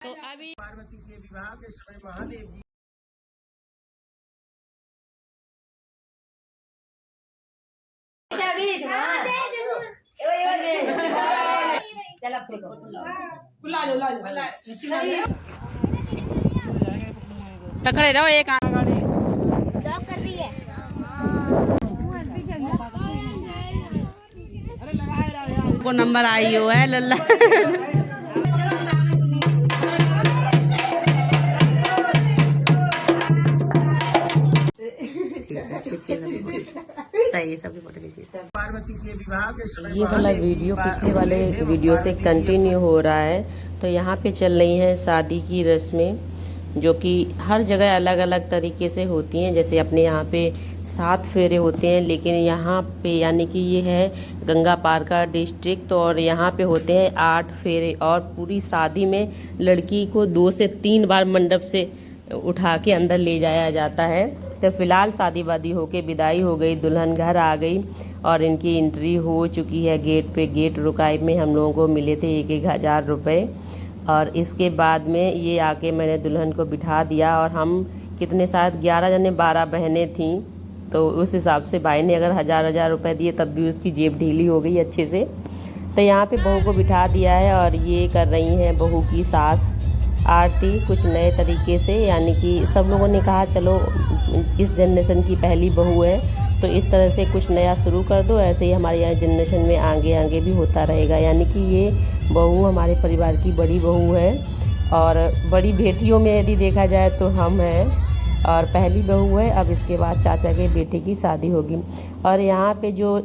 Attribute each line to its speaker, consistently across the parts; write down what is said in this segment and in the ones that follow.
Speaker 1: तो अभी
Speaker 2: पार्वती के विवाह के समय महादेव जी
Speaker 1: पकड़े रहो एक
Speaker 3: कर रही है।
Speaker 1: को नंबर आई हो है लल्ला। सही सभी
Speaker 2: पार्वती के विवाह के समय
Speaker 4: ये वाला वीडियो पिछले वाले वीडियो से कंटिन्यू हो रहा है। तो यहाँ पे चल रही हैं शादी की रस्में, जो कि हर जगह अलग अलग तरीके से होती हैं। जैसे अपने यहाँ पे 7 फेरे होते हैं, लेकिन यहाँ पे यानी कि ये है गंगा पार का डिस्ट्रिक्ट, तो और यहाँ पे होते हैं 8 फेरे। और पूरी शादी में लड़की को 2 से 3 बार मंडप से उठा के अंदर ले जाया जाता है। तो फिलहाल शादी वादी होके विदाई हो गई, दुल्हन घर आ गई और इनकी एंट्री हो चुकी है गेट पे। गेट रुकाई में हम लोगों को मिले थे 1,000 रुपये। और इसके बाद में ये आके मैंने दुल्हन को बिठा दिया। और हम कितने शायद 11 जने 12 बहनें थीं, तो उस हिसाब से भाई ने अगर 1,000 रुपये दिए तब भी उसकी जेब ढीली हो गई अच्छे से। तो यहाँ पे बहू को बिठा दिया है और ये कर रही हैं बहू की सास आरती कुछ नए तरीके से। यानी कि सब लोगों ने कहा चलो इस जनरेशन की पहली बहू है तो इस तरह से कुछ नया शुरू कर दो। ऐसे ही हमारे यहाँ जनरेशन में आगे आगे भी होता रहेगा। यानी कि ये बहू हमारे परिवार की बड़ी बहू है और बड़ी बेटियों में यदि देखा जाए तो हम हैं और पहली बहू है। अब इसके बाद चाचा के बेटे की शादी होगी। और यहाँ पे जो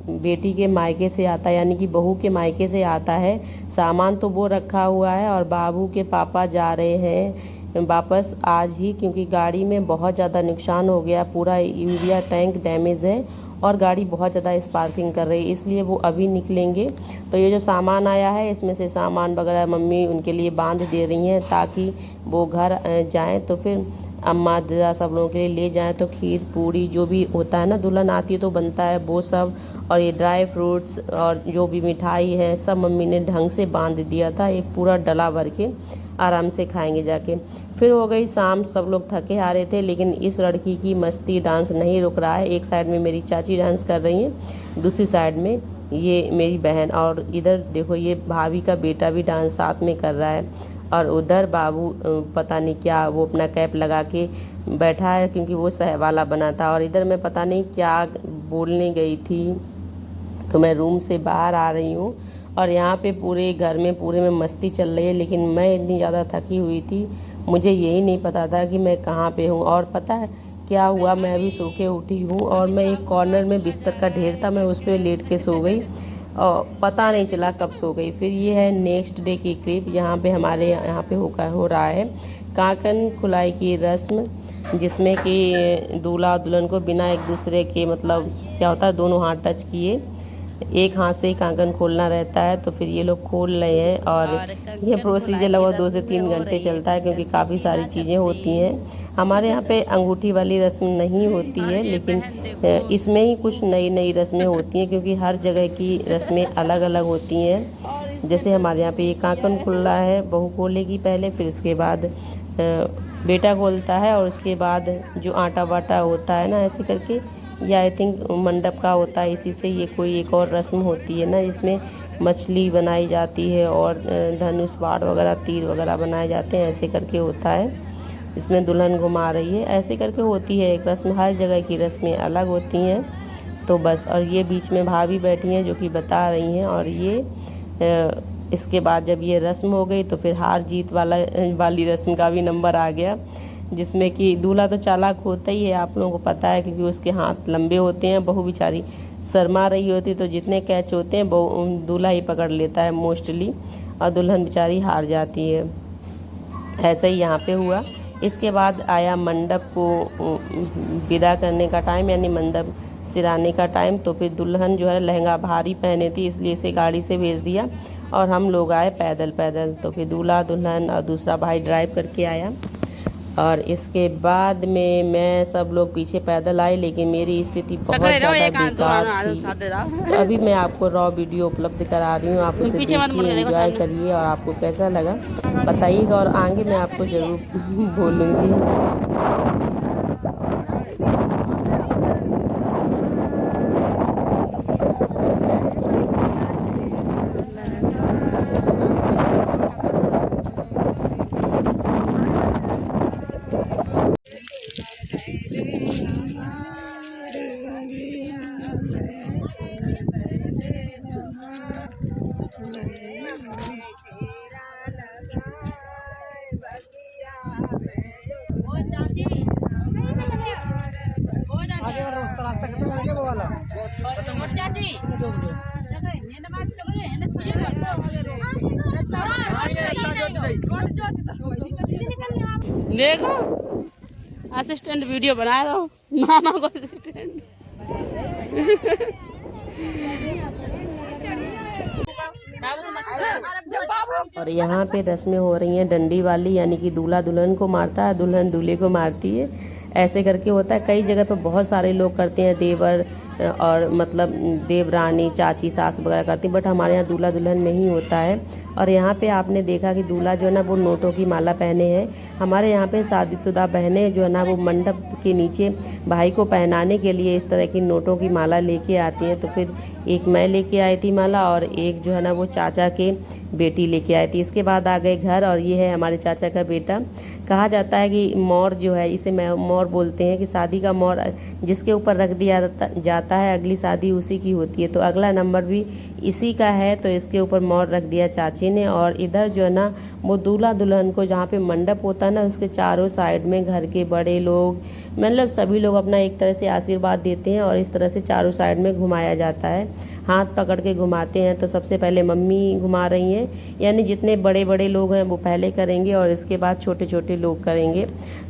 Speaker 4: बेटी के मायके से आता है यानी कि बहू के मायके से आता है सामान, तो वो रखा हुआ है। और बाबू के पापा जा रहे हैं वापस आज ही, क्योंकि गाड़ी में बहुत ज़्यादा नुकसान हो गया, पूरा यूरिया टैंक डैमेज है और गाड़ी बहुत ज़्यादा स्पार्किंग कर रही है, इसलिए वो अभी निकलेंगे। तो ये जो सामान आया है इसमें से सामान वगैरह मम्मी उनके लिए बांध दे रही हैं ताकि वो घर जाएं। तो फिर अम्मा दादा सब लोगों के लिए ले जाएं। तो खीर पूड़ी जो भी होता है ना, दुल्हन आती है तो बनता है वो सब। और ये ड्राई फ्रूट्स और जो भी मिठाई है सब मम्मी ने ढंग से बांध दिया था, एक पूरा डला भर के आराम से खाएंगे जाके। फिर हो गई शाम, सब लोग थके हारे थे, लेकिन इस लड़की की मस्ती डांस नहीं रुक रहा है। एक साइड में मेरी चाची डांस कर रही हैं, दूसरी साइड में ये मेरी बहन, और इधर देखो ये भाभी का बेटा भी डांस साथ में कर रहा है। और उधर बाबू पता नहीं क्या वो अपना कैप लगा के बैठा है क्योंकि वो सहवाला बना था। और इधर मैं पता नहीं क्या बोलने गई थी, तो मैं रूम से बाहर आ रही हूँ और यहाँ पे पूरे घर में पूरे में मस्ती चल रही है। लेकिन मैं इतनी ज़्यादा थकी हुई थी, मुझे यही नहीं पता था कि मैं कहाँ पे हूँ। और पता है क्या हुआ, मैं अभी सो के उठी हूँ और मैं एक कॉर्नर में बिस्तर का ढेर था, मैं उस पर लेट के सो गई और पता नहीं चला कब सो गई। फिर ये है नेक्स्ट डे की क्लिप। यहाँ पे हमारे यहाँ पे हो रहा है काकन खुलाई की रस्म, जिसमें कि दूल्हा और दुल्हन को बिना एक दूसरे के मतलब क्या होता है दोनों हाथ टच किए एक हाथ से ही कांकन खोलना रहता है। तो फिर ये लोग खोल रहे हैं और ये प्रोसीजर लगभग 2 से 3 घंटे चलता है क्योंकि काफ़ी सारी चीज़ें होती हैं। हमारे यहाँ पे अंगूठी वाली रस्म नहीं होती है, लेकिन इसमें ही कुछ नई नई रस्में होती हैं क्योंकि हर जगह की रस्में अलग अलग होती हैं। जैसे हमारे यहाँ पे ये कांकन खुल रहा है, बहू खोलेगी पहले, फिर उसके बाद बेटा खोलता है और उसके बाद जो आटा वाटा होता है ना ऐसे करके, या आई थिंक मंडप का होता है, इसी से ये कोई एक और रस्म होती है ना जिसमें मछली बनाई जाती है और धनुष बाण वगैरह तीर वगैरह बनाए जाते हैं, ऐसे करके होता है। इसमें दुल्हन घुमा रही है, ऐसे करके होती है एक रस्म। हर जगह की रस्में अलग होती हैं। तो बस, और ये बीच में भाभी बैठी हैं जो कि बता रही हैं। और ये इसके बाद जब ये रस्म हो गई तो फिर हार जीत वाली रस्म का भी नंबर आ गया, जिसमें कि दूल्हा तो चालाक होता ही है, आप लोगों को पता है, क्योंकि उसके हाथ लंबे होते हैं। बहू बेचारी शर्मा रही होती तो जितने कैच होते हैं दूल्हा ही पकड़ लेता है मोस्टली, और दुल्हन बेचारी हार जाती है। ऐसा ही यहाँ पे हुआ। इसके बाद आया मंडप को विदा करने का टाइम, यानी मंडप सिराने का टाइम। तो फिर दुल्हन जो है लहंगा भारी पहने थी, इसलिए इसे गाड़ी से भेज दिया और हम लोग आए पैदल पैदल। तो फिर दूल्हा दुल्हन और दूसरा भाई ड्राइव करके आया। और इसके बाद में मैं सब लोग पीछे पैदल आए, लेकिन मेरी स्थिति बहुत ज़्यादा बेकार थी। तो अभी मैं आपको रॉ वीडियो उपलब्ध करा रही हूँ, आप उसे देखिए, एंजॉय करिए और आपको कैसा लगा बताइएगा, और आगे मैं आपको ज़रूर बोलूँगी।
Speaker 1: देखो असिस्टेंट वीडियो बना रहा हूँ, मामा को असिस्टेंट।
Speaker 4: और यहाँ पे रस्में हो रही हैं डंडी वाली, यानी कि दूल्हा दुल्हन को मारता है, दुल्हन दूल्हे को मारती है, ऐसे करके होता है। कई जगह पे बहुत सारे लोग करते हैं, देवर और मतलब देवरानी, चाची, सास वगैरह करती हैं, बट हमारे यहाँ दूल्हा दुल्हन में ही होता है। और यहाँ पे आपने देखा कि दूल्हा जो है ना वो नोटों की माला पहने हैं। हमारे यहाँ पे शादीशुदा बहनें जो है ना वो मंडप के नीचे भाई को पहनाने के लिए इस तरह की नोटों की माला लेके आती हैं। तो फिर एक मैं लेके आई थी माला, और एक जो है ना वो चाचा के बेटी लेके आई थी। इसके बाद आ गए घर, और ये है हमारे चाचा का बेटा। कहा जाता है कि मोर जो है, इसे मोर बोलते हैं, कि शादी का मोर जिसके ऊपर रख दिया जाता है अगली शादी उसी की होती है। तो अगला नंबर भी इसी का है, तो इसके ऊपर मोर रख दिया चाची ने। और इधर जो है ना वो दूल्हा दुल्हन को, जहाँ पे मंडप होता है ना, उसके चारों साइड में घर के बड़े लोग, मतलब सभी लोग अपना एक तरह से आशीर्वाद देते हैं, और इस तरह से चारों साइड में घुमाया जाता है, हाथ पकड़ के घुमाते हैं। तो सबसे पहले मम्मी घुमा रही हैं, यानी जितने बड़े बड़े लोग हैं वो पहले करेंगे, और इसके बाद छोटे छोटे लोग करेंगे।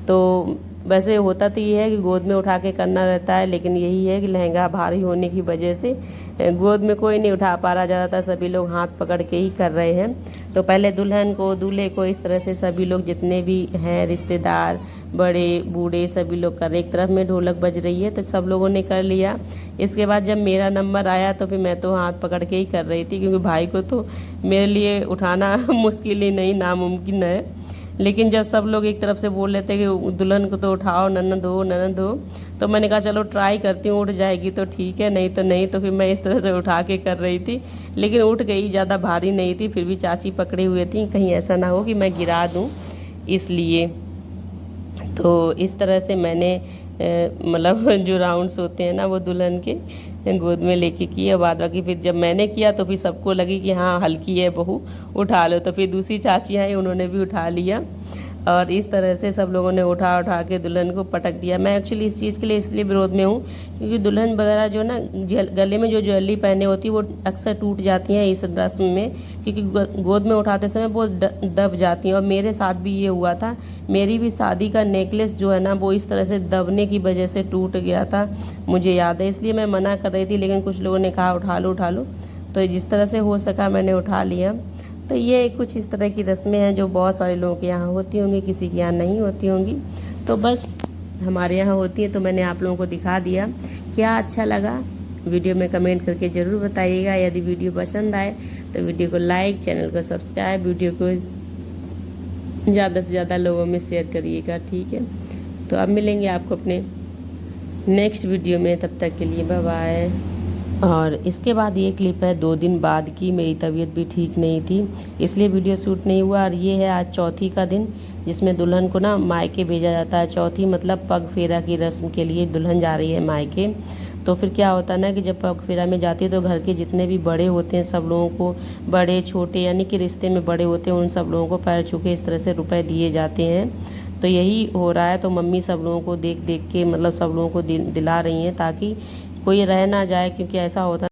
Speaker 4: तो वैसे होता तो ये है कि गोद में उठा के करना रहता है, लेकिन यही है कि लहंगा भारी होने की वजह से गोद में कोई नहीं उठा पा रहा, ज़्यादातर सभी लोग हाथ पकड़ के ही कर रहे हैं। तो पहले दुल्हन को, दूल्हे को, इस तरह से सभी लोग जितने भी हैं रिश्तेदार, बड़े बूढ़े, सभी लोग कर रहे। एक तरफ में ढोलक बज रही है, तो सब लोगों ने कर लिया। इसके बाद जब मेरा नंबर आया तो फिर मैं तो हाथ पकड़ के ही कर रही थी, क्योंकि भाई को तो मेरे लिए उठाना मुश्किल ही नहीं, नामुमकिन है। लेकिन जब सब लोग एक तरफ से बोल लेते कि दुल्हन को तो उठाओ, ननद हो ननद हो, तो मैंने कहा चलो ट्राई करती हूँ, उठ जाएगी तो ठीक है, नहीं तो नहीं। तो फिर मैं इस तरह से उठा के कर रही थी, लेकिन उठ गई, ज़्यादा भारी नहीं थी। फिर भी चाची पकड़े हुए थी, कहीं ऐसा ना हो कि मैं गिरा दूँ, इसलिए। तो इस तरह से मैंने मतलब जो राउंड्स होते हैं ना वो दुल्हन के गोद में लेके किए। और बाद बाकी फिर जब मैंने किया तो फिर सबको लगी कि हाँ हल्की है बहू, उठा लो। तो फिर दूसरी चाची आई, उन्होंने भी उठा लिया, और इस तरह से सब लोगों ने उठा उठा के दुल्हन को पटक दिया। मैं एक्चुअली इस चीज़ के लिए इसलिए विरोध में हूँ, क्योंकि दुल्हन वगैरह जो ना गले में जो ज्वेलरी पहने होती है वो अक्सर टूट जाती हैं इस रस्म में, क्योंकि गोद में उठाते समय वो दब जाती हैं। और मेरे साथ भी ये हुआ था, मेरी भी शादी का नेकलेस जो है ना वो इस तरह से दबने की वजह से टूट गया था, मुझे याद है। इसलिए मैं मना कर रही थी, लेकिन कुछ लोगों ने कहा उठा लो उठा लो, तो जिस तरह से हो सका मैंने उठा लिया। तो ये कुछ इस तरह की रस्में हैं जो बहुत सारे लोगों के यहाँ होती होंगी, किसी के यहाँ नहीं होती होंगी। तो बस हमारे यहाँ होती है, तो मैंने आप लोगों को दिखा दिया। क्या अच्छा लगा वीडियो में कमेंट करके ज़रूर बताइएगा। यदि वीडियो पसंद आए तो वीडियो को लाइक, चैनल को सब्सक्राइब, वीडियो को ज़्यादा से ज़्यादा लोगों में शेयर करिएगा, ठीक है। तो अब मिलेंगे आपको अपने नेक्स्ट वीडियो में, तब तक के लिए बाय बाय। और इसके बाद ये क्लिप है 2 दिन बाद की, मेरी तबीयत भी ठीक नहीं थी, इसलिए वीडियो शूट नहीं हुआ। और ये है आज चौथी का दिन, जिसमें दुल्हन को ना मायके भेजा जाता है। चौथी मतलब पग फेरा की रस्म के लिए दुल्हन जा रही है मायके। तो फिर क्या होता है ना कि जब पग फेरा में जाती है तो घर के जितने भी बड़े होते हैं सब लोगों को, बड़े छोटे यानी कि रिश्ते में बड़े होते हैं, उन सब लोगों को पैर छू के इस तरह से रुपए दिए जाते हैं। तो यही हो रहा है। तो मम्मी सब लोगों को देख देख के मतलब सब लोगों को दिला रही हैं, ताकि कोई रह ना जाए, क्योंकि ऐसा होता